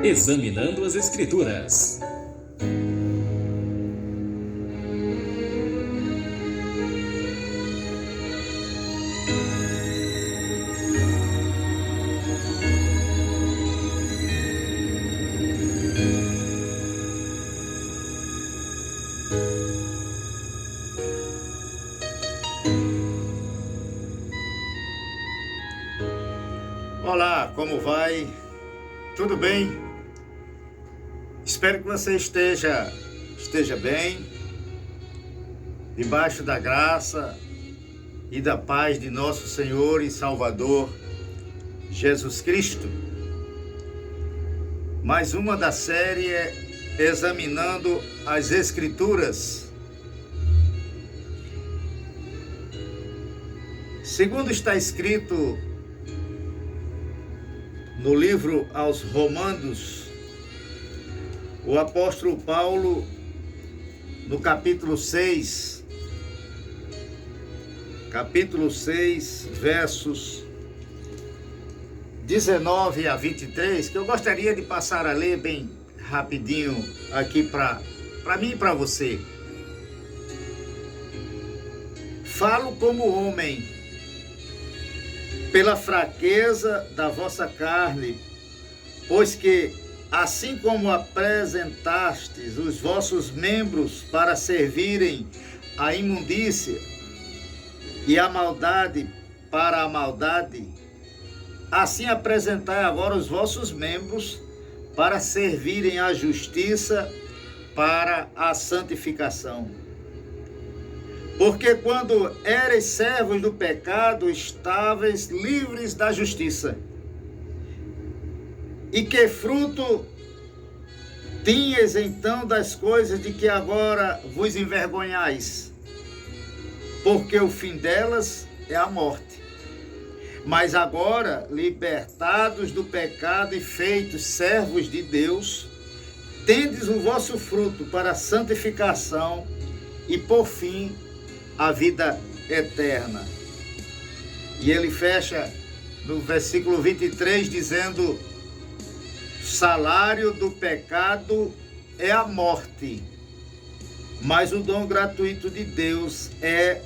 Examinando as Escrituras. Olá, como vai? Tudo bem? Espero que você esteja bem, debaixo da graça e da paz de nosso Senhor e Salvador Jesus Cristo. Mais uma da série Examinando as Escrituras. Segundo está escrito no livro aos Romanos, o apóstolo Paulo, no capítulo 6, versos 19 a 23, que eu gostaria de passar a ler bem rapidinho aqui para mim e para você. Falo como homem, pela fraqueza da vossa carne, pois que, assim como apresentastes os vossos membros para servirem à imundícia e a maldade para a maldade, assim apresentai agora os vossos membros para servirem à justiça para a santificação. Porque quando erais servos do pecado, estáveis livres da justiça. E que fruto tinhas então das coisas de que agora vos envergonhais? Porque o fim delas é a morte. Mas agora, libertados do pecado e feitos servos de Deus, tendes o vosso fruto para a santificação e, por fim, a vida eterna. E ele fecha no versículo 23 dizendo: salário do pecado é a morte, mas o dom gratuito de Deus é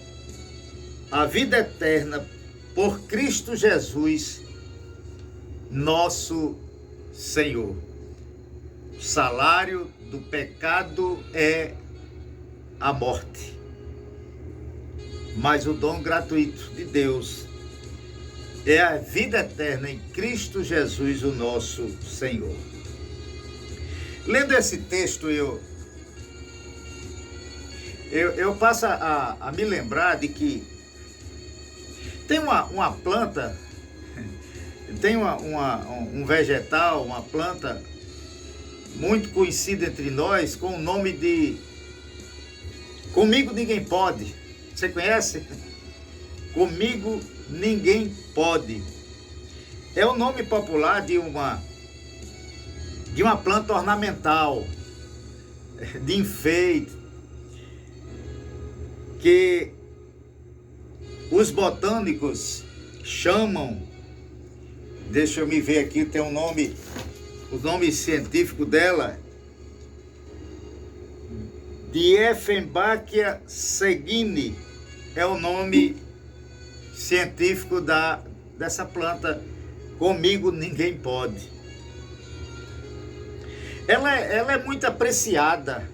a vida eterna por Cristo Jesus, nosso Senhor. O salário do pecado é a morte, mas o dom gratuito de Deus é a vida eterna em Cristo Jesus, o nosso Senhor. Lendo esse texto, eu passo a me lembrar de que tem uma planta, tem um vegetal, uma planta muito conhecida entre nós com o nome de Comigo Ninguém Pode. Você conhece? Comigo Ninguém Pode. É o nome popular de uma planta ornamental, de enfeite, que os botânicos chamam, deixa eu me ver aqui, tem um nome, o nome científico dela, Dieffenbachia seguini, é o nome científico dessa planta. Comigo Ninguém Pode. Ela é muito apreciada,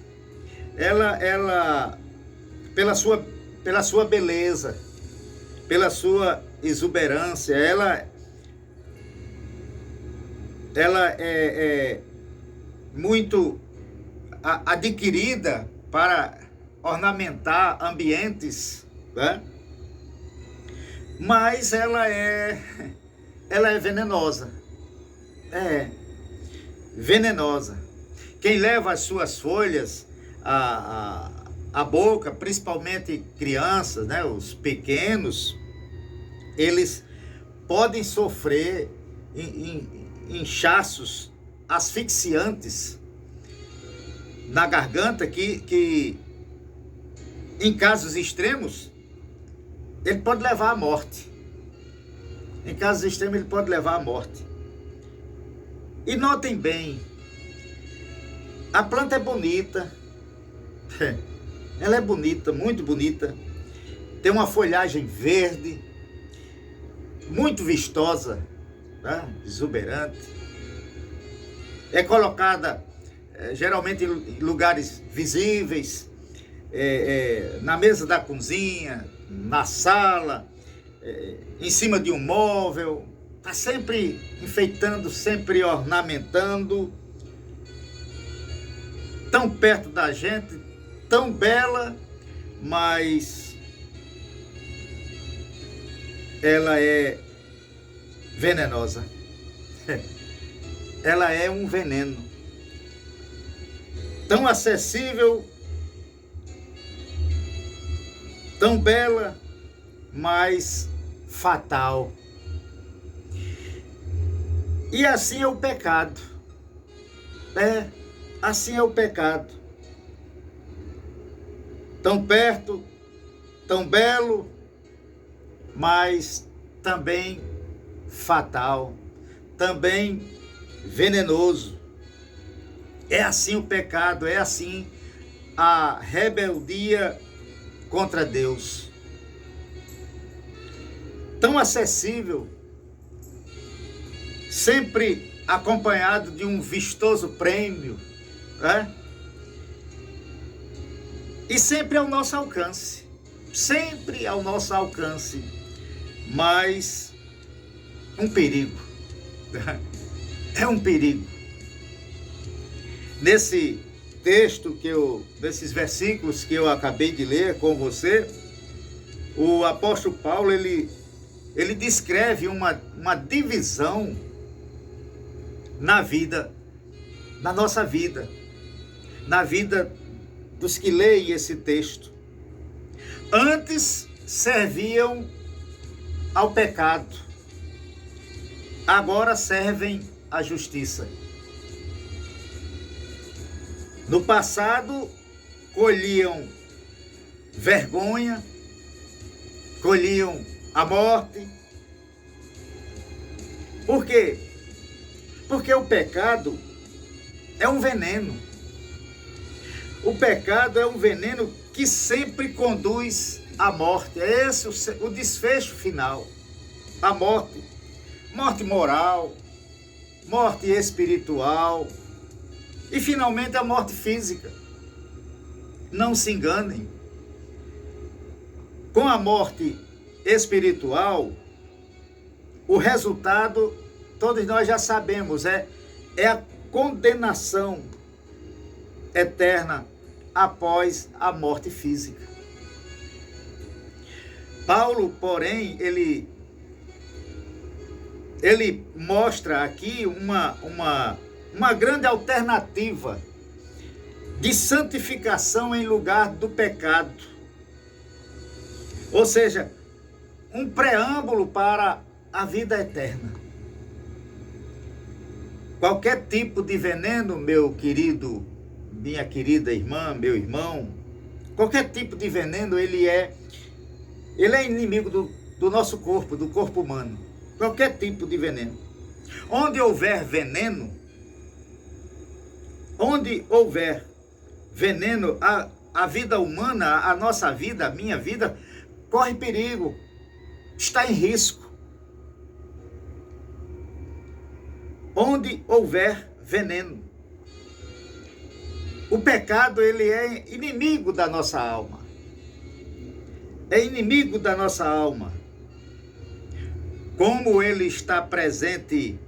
ela pela sua beleza, pela sua exuberância, ela é muito adquirida para ornamentar ambientes, né? Mas ela é venenosa. É venenosa. Quem leva as suas folhas à boca, principalmente crianças, né, os pequenos, eles podem sofrer inchaços asfixiantes na garganta que em casos extremos, ele pode levar à morte. Em casos extremos, ele pode levar à morte. E notem bem, a planta é bonita, ela é bonita, muito bonita, tem uma folhagem verde, muito vistosa, tá? Exuberante, é colocada geralmente em lugares visíveis, na mesa da cozinha, na sala, em cima de um móvel, está sempre enfeitando, sempre ornamentando, tão perto da gente, tão bela, mas ela é venenosa. Ela é um veneno. Tão acessível, tão bela, mas fatal. E assim é o pecado. Assim é o pecado. Tão perto, tão belo, mas também fatal, também venenoso. É assim o pecado, é assim a rebeldia contra Deus. Tão acessível, sempre acompanhado de um vistoso prêmio, né? E sempre ao nosso alcance, sempre ao nosso alcance, mas um perigo, é um perigo. Nesse texto desses versículos que eu acabei de ler com você, o apóstolo Paulo, ele descreve uma divisão na vida, na nossa vida, na vida dos que leem esse texto. Antes serviam ao pecado, agora servem à justiça. No passado, colhiam vergonha, colhiam a morte. Por quê? Porque o pecado é um veneno. O pecado é um veneno que sempre conduz à morte. É esse o desfecho final. A morte. Morte moral, morte espiritual e, finalmente, a morte física. Não se enganem. Com a morte espiritual, o resultado, todos nós já sabemos, é a condenação eterna após a morte física. Paulo, porém, ele mostra aqui uma grande alternativa de santificação em lugar do pecado. Ou seja, um preâmbulo para a vida eterna. Qualquer tipo de veneno, meu querido, minha querida irmã, meu irmão, qualquer tipo de veneno, ele é inimigo do nosso corpo, do corpo humano. Qualquer tipo de veneno. Onde houver veneno, a vida humana, a nossa vida, a minha vida, corre perigo, está em risco. Onde houver veneno. O pecado, ele é inimigo da nossa alma. É inimigo da nossa alma. Como ele está presente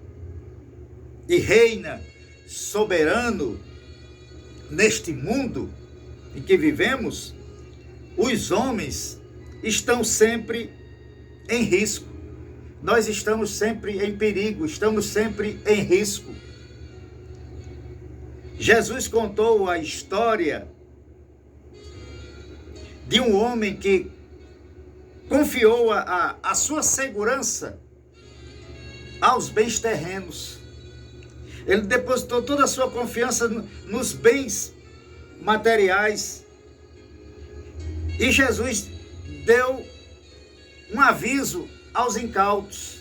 e reina soberano neste mundo em que vivemos, os homens estão sempre em risco. Nós estamos sempre em perigo, estamos sempre em risco. Jesus contou a história de um homem que confiou a sua segurança aos bens terrenos. Ele depositou toda a sua confiança nos bens materiais. E Jesus deu um aviso aos incautos,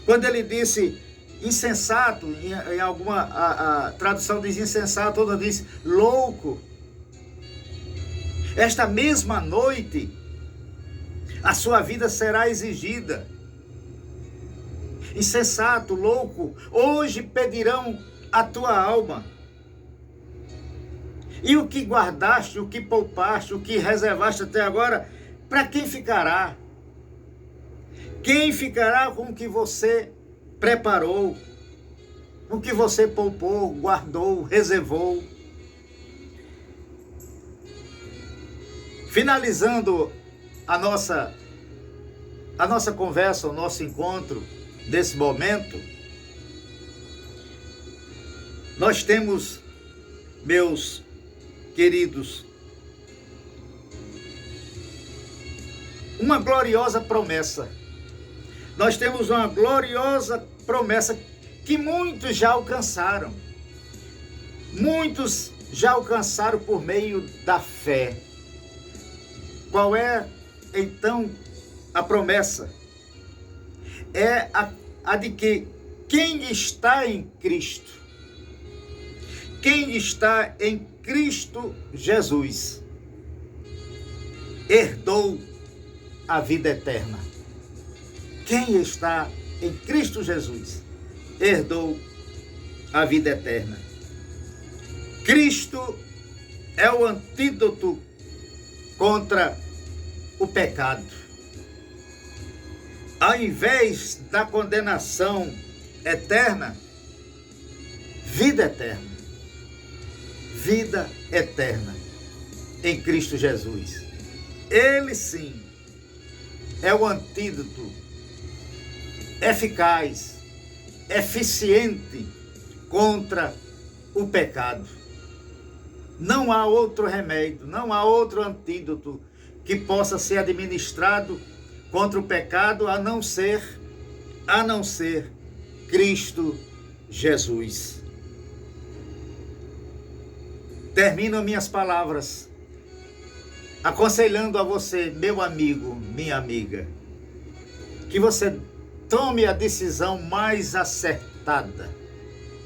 quando ele disse: insensato, em alguma a tradução diz insensato, outra diz louco. Esta mesma noite, a sua vida será exigida. Insensato, louco, hoje pedirão a tua alma. E o que guardaste, o que poupaste, o que reservaste até agora, para quem ficará? Quem ficará com o que você preparou, com o que você poupou, guardou, reservou? Finalizando a nossa conversa, o nosso encontro desse momento, nós temos, meus queridos, uma gloriosa promessa. Nós temos uma gloriosa promessa que muitos já alcançaram. Muitos já alcançaram por meio da fé. Qual é, então, a promessa? É a de que quem está em Cristo, quem está em Cristo Jesus, herdou a vida eterna. Quem está em Cristo Jesus, herdou a vida eterna. Cristo é o antídoto contra o pecado. Ao invés da condenação eterna, vida eterna. Vida eterna em Cristo Jesus. Ele sim é o antídoto eficaz, eficiente contra o pecado. Não há outro remédio, não há outro antídoto que possa ser administrado contra o pecado a não ser Cristo Jesus. Termino minhas palavras aconselhando a você, meu amigo, minha amiga, que você tome a decisão mais acertada.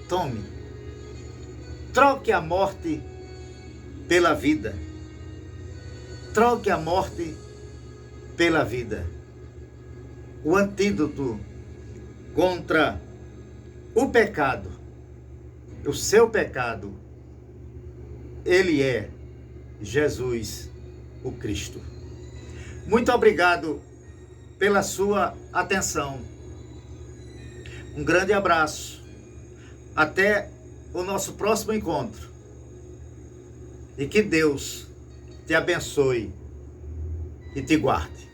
Tome. Troque a morte pela vida. Troque a morte pela vida. O antídoto contra o pecado, o seu pecado, ele é Jesus, o Cristo. Muito obrigado pela sua atenção. Um grande abraço. Até o nosso próximo encontro. E que Deus te abençoe e te guarde.